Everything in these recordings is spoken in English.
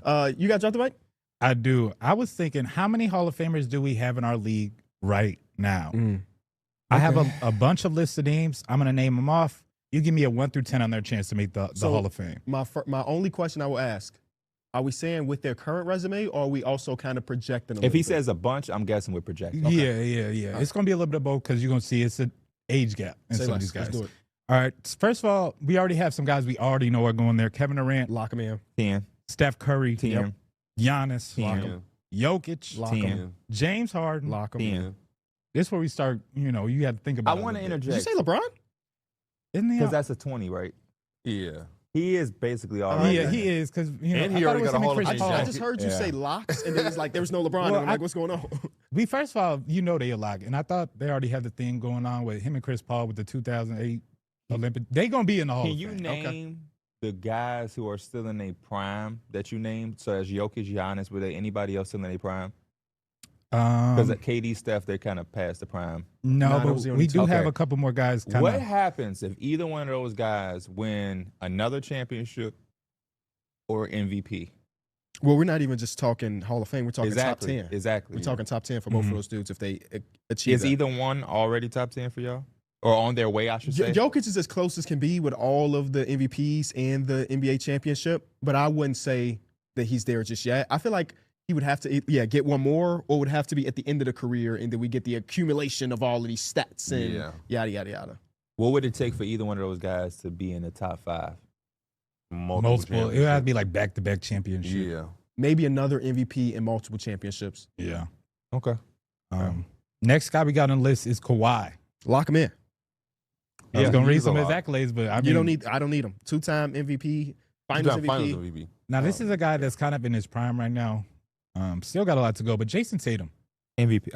You got drop the mic? I do. I was thinking, how many Hall of Famers do we have in our league right now? I have a bunch of lists of names. I'm going to name them off. You give me a 1 through 10 on their chance to make the Hall of Fame. My only question I will ask, are we saying with their current resume, or are we also kind of projecting them? If he says a bunch, I'm guessing we're projecting. Okay. Yeah. It's going to be a little bit of both because you're going to see it's an age gap in some of these guys. Let's do it. All right. First of all, we already have some guys we already know are going there. Kevin Durant. Lock him in. 10. Steph Curry. 10. Giannis. 10. Lock him. Jokic. Lock 10. him. James Harden. Lock him 10. in. This is where we start, you have to think about I want to interject. Did you say LeBron? Isn't he? Because that's a 20, right? Yeah. He is basically already. Yeah, he is. Because, And he already got a Hall of Fame I jacket. just heard you say locks, and then it's like there was no LeBron. and I'm like, what's going on? First of all, they a lock. And I thought they already had the thing going on with him and Chris Paul with the 2008 Olympic. They going to be in the Hall of Fame. Can you name the guys who are still in their prime that you named? So as Jokic, Giannis, were there anybody else still in their prime? Because at KD, Steph, they're kind of past the prime. No, but we do have a couple more guys. What happens if either one of those guys win another championship or MVP? Well, we're not even just talking Hall of Fame. We're talking top 10. Exactly. We're talking top 10 for both of those dudes if they achieve Is that. either one already top 10 for y'all? Or on their way, I should say? Jokic is as close as can be with all of the MVPs and the NBA championship, but I wouldn't say that he's there just yet. I feel like he would have to, get one more, or would have to be at the end of the career, and then we get the accumulation of all of these stats and yada, yada, yada. What would it take for either one of those guys to be in the top 5? Multiple. It would have to be like back-to-back championship. Yeah. Maybe another MVP and multiple championships. Yeah. Okay. Next guy we got on the list is Kawhi. Lock him in. I was going to read some of his accolades, but I don't need him. 2-time MVP, Finals MVP. Now, this is a guy that's kind of in his prime right now. Still got a lot to go, but Jason Tatum. MVP.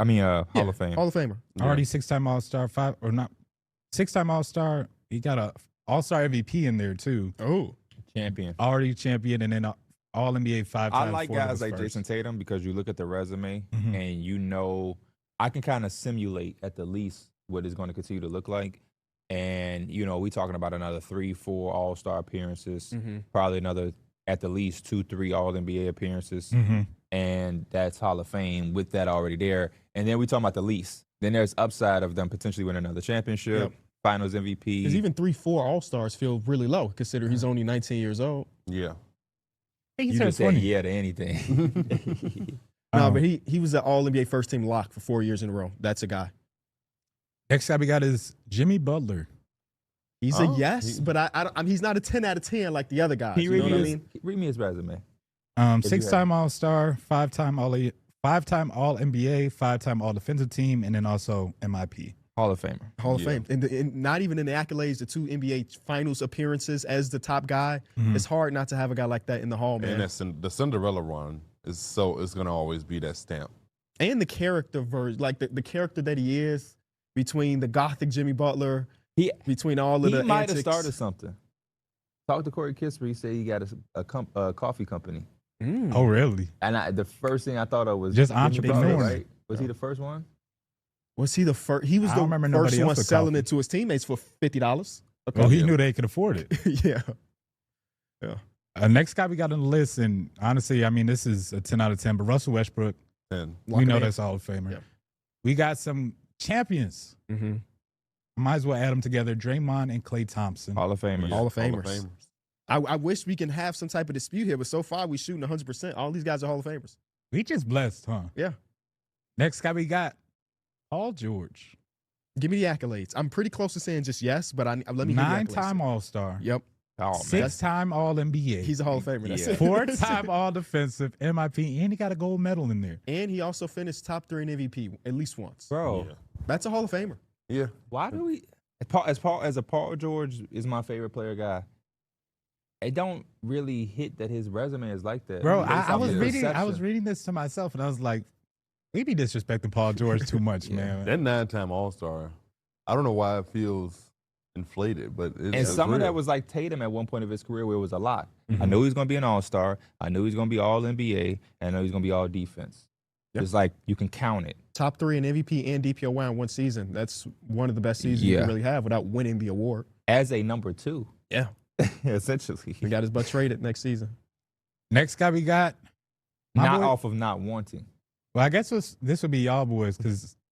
Hall of Fame. Hall of Famer. Already 6-time All-Star, 6-time All-Star. He got a All-Star MVP in there, too. Oh. Champion. Already champion, and then All-NBA 5 times. I like guys like Jason Tatum because you look at the resume and I can kind of simulate at the least what it's going to continue to look like. And, we talking about another 3-4 All-Star appearances, probably another at the least 2-3 All-NBA appearances. And that's Hall of Fame with that already there. And then we talking about the least. Then there's upside of them potentially winning another championship, Finals MVP. Because even 3-4 All-Stars feel really low, considering he's only 19 years old. Yeah. You just said yeah to anything. No, but he was an All-NBA first-team lock for 4 years in a row. That's a guy. Next guy we got is Jimmy Butler. He's a yes, but he's not a 10 out of 10 like the other guys. You know what I mean? Read me his resume. 6-time All-Star, 5-time All-NBA, 5-time All-Defensive Team, and then also MIP. Hall of Famer. Hall of Fame. And not even in the accolades, the 2 NBA Finals appearances as the top guy. It's hard not to have a guy like that in the Hall, man. And the Cinderella run it's going to always be that stamp. And the character version, like the character that he is, between the gothic Jimmy Butler, between all of the He might antics. have started something. Talk to Corey Kispert. He said he got a coffee company. Oh, really? And the first thing I thought of was just Jimmy entrepreneur, Butler, right? Was he the first one? Was he the first? He was the first one selling it to his teammates for $50. Well, he knew they could afford it. Yeah. Next guy we got on the list, and honestly, this is a 10 out of 10, but Russell Westbrook. We know that's Hall of Famer. Yeah. We got some champions. Might as well add them together. Draymond and Klay Thompson. Hall of Famers. Hall of Famers. I wish we can have some type of dispute here, but so far we shooting 100%. All these guys are Hall of Famers. We just blessed, huh? Yeah. Next guy we got, Paul George. Give me the accolades. I'm pretty close to saying just yes, but let me hear the accolades. 9-time All-Star. Yep. 6-time All-NBA. He's a Hall of Famer. That's it. 4-time All-Defensive, MIP, and he got a gold medal in there. And he also finished top 3 in MVP at least once. Bro. Yeah. That's a Hall of Famer. Yeah. Why do we as a Paul George is my favorite player guy. It don't really hit that his resume is like that. Bro, I was reading this to myself and I was like, we be disrespecting Paul George too much, man. That 9-time All-Star, I don't know why it feels inflated, but it's some real. of that was like Tatum at one point of his career where it was a lot. I knew he was going to be an All-Star. I knew he was going to be All-NBA. And I know he's going to be All-Defense. Yep. It's like you can count it. Top 3 in MVP and DPOY in one season. That's one of the best seasons you can really have without winning the award. As a number 2. Yeah. Essentially. He got his butt traded next season. Next guy we got. Not off of not wanting. Well, I guess this would be y'all boys,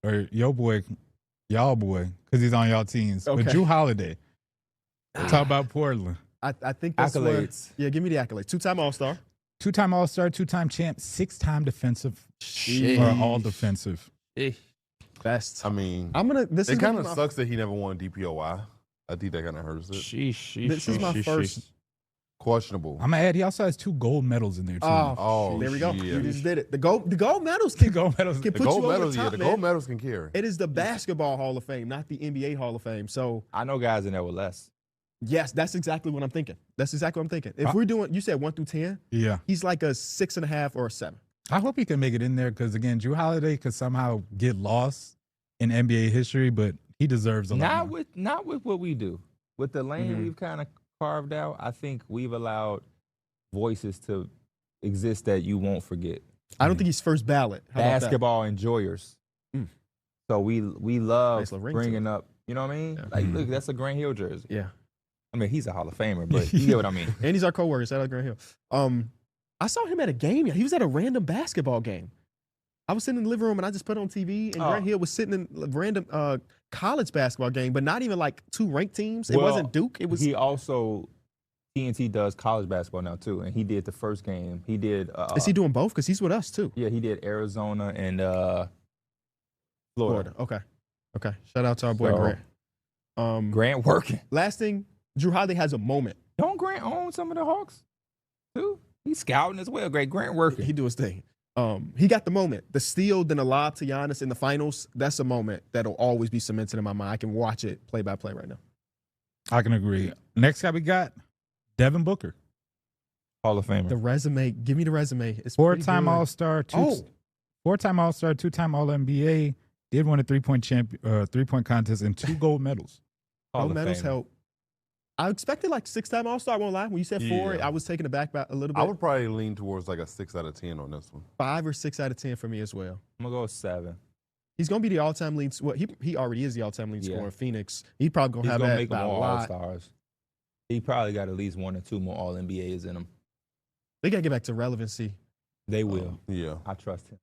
or y'all boy, because he's on y'all teams. Okay. But Jrue Holiday. Talk about Portland. I think that's accolades. Yeah, give me the accolades. 2-time All-Star. 2-time All-Star, 2-time champ, 6-time defensive, Sheesh. or all defensive. Best. I mean, This it kind of sucks that he never won DPOY. I think that kind of hurts it. This is my first. Questionable. I'm gonna add. He also has 2 gold medals in there too. Oh, there we go. yeah. You just did it. The gold medals can gold medals. Can The put gold you over medals, the top, the man. gold medals can carry. It is the basketball Hall of Fame, not the NBA Hall of Fame. So I know guys in there with less. yes, that's exactly what I'm thinking. If we're doing, you said 1 through 10. Yeah, He's like a 6.5 or a 7. I hope he can make it in there because again, Jrue Holiday could somehow get lost in NBA history, but he deserves a lot more. Not with what we do. With the lane we've kind of carved out, I think we've allowed voices to exist that you won't forget. I don't think he's first ballot. How about that? Basketball enjoyers. So we love Nice little ring bringing to it. up, you know what I mean? Yeah. Like, look, that's a Grant Hill jersey. Yeah. I mean, he's a Hall of Famer, but you get what I mean. And he's our co-worker. Shout out Grant Hill. I saw him at a game. He was at a random basketball game. I was sitting in the living room and I just put it on TV, and Grant Hill was sitting in a random college basketball game, but not even like 2 ranked teams. It wasn't Duke. It was. He also TNT does college basketball now too, and he did the first game. He did. Is he doing both? Because he's with us too. Yeah, he did Arizona and Florida. Okay. Shout out to our boy Grant. Grant working. Last thing, Jrue Holiday has a moment. Don't Grant own some of the Hawks too? He's scouting as well. Great Grant working. He do his thing. He got the moment. The steal, then a lob to Giannis in the finals. That's a moment that'll always be cemented in my mind. I can watch it play by play right now. I can agree. Next guy we got, Devin Booker. Hall of Famer. The resume. Give me the resume. It's 4-time All-Star. 4-time All-Star, 2-time All-NBA. Did win a 3-point contest and 2 gold medals. Gold medals help. I expected like 6-time All-Star. I won't lie. When you said 4, I was taken aback by a little bit. I would probably lean towards like a 6 out of 10 on this one. 5 or 6 out of 10 for me as well. I'm gonna go with 7. He's gonna be the all-time lead. Well, he already is the all-time lead scorer in Phoenix. He probably gonna have that make by him a more lot. All-Stars. He probably got at least 1 or 2 more All-NBAs in him. They gotta get back to relevancy. They will. Yeah. I trust him.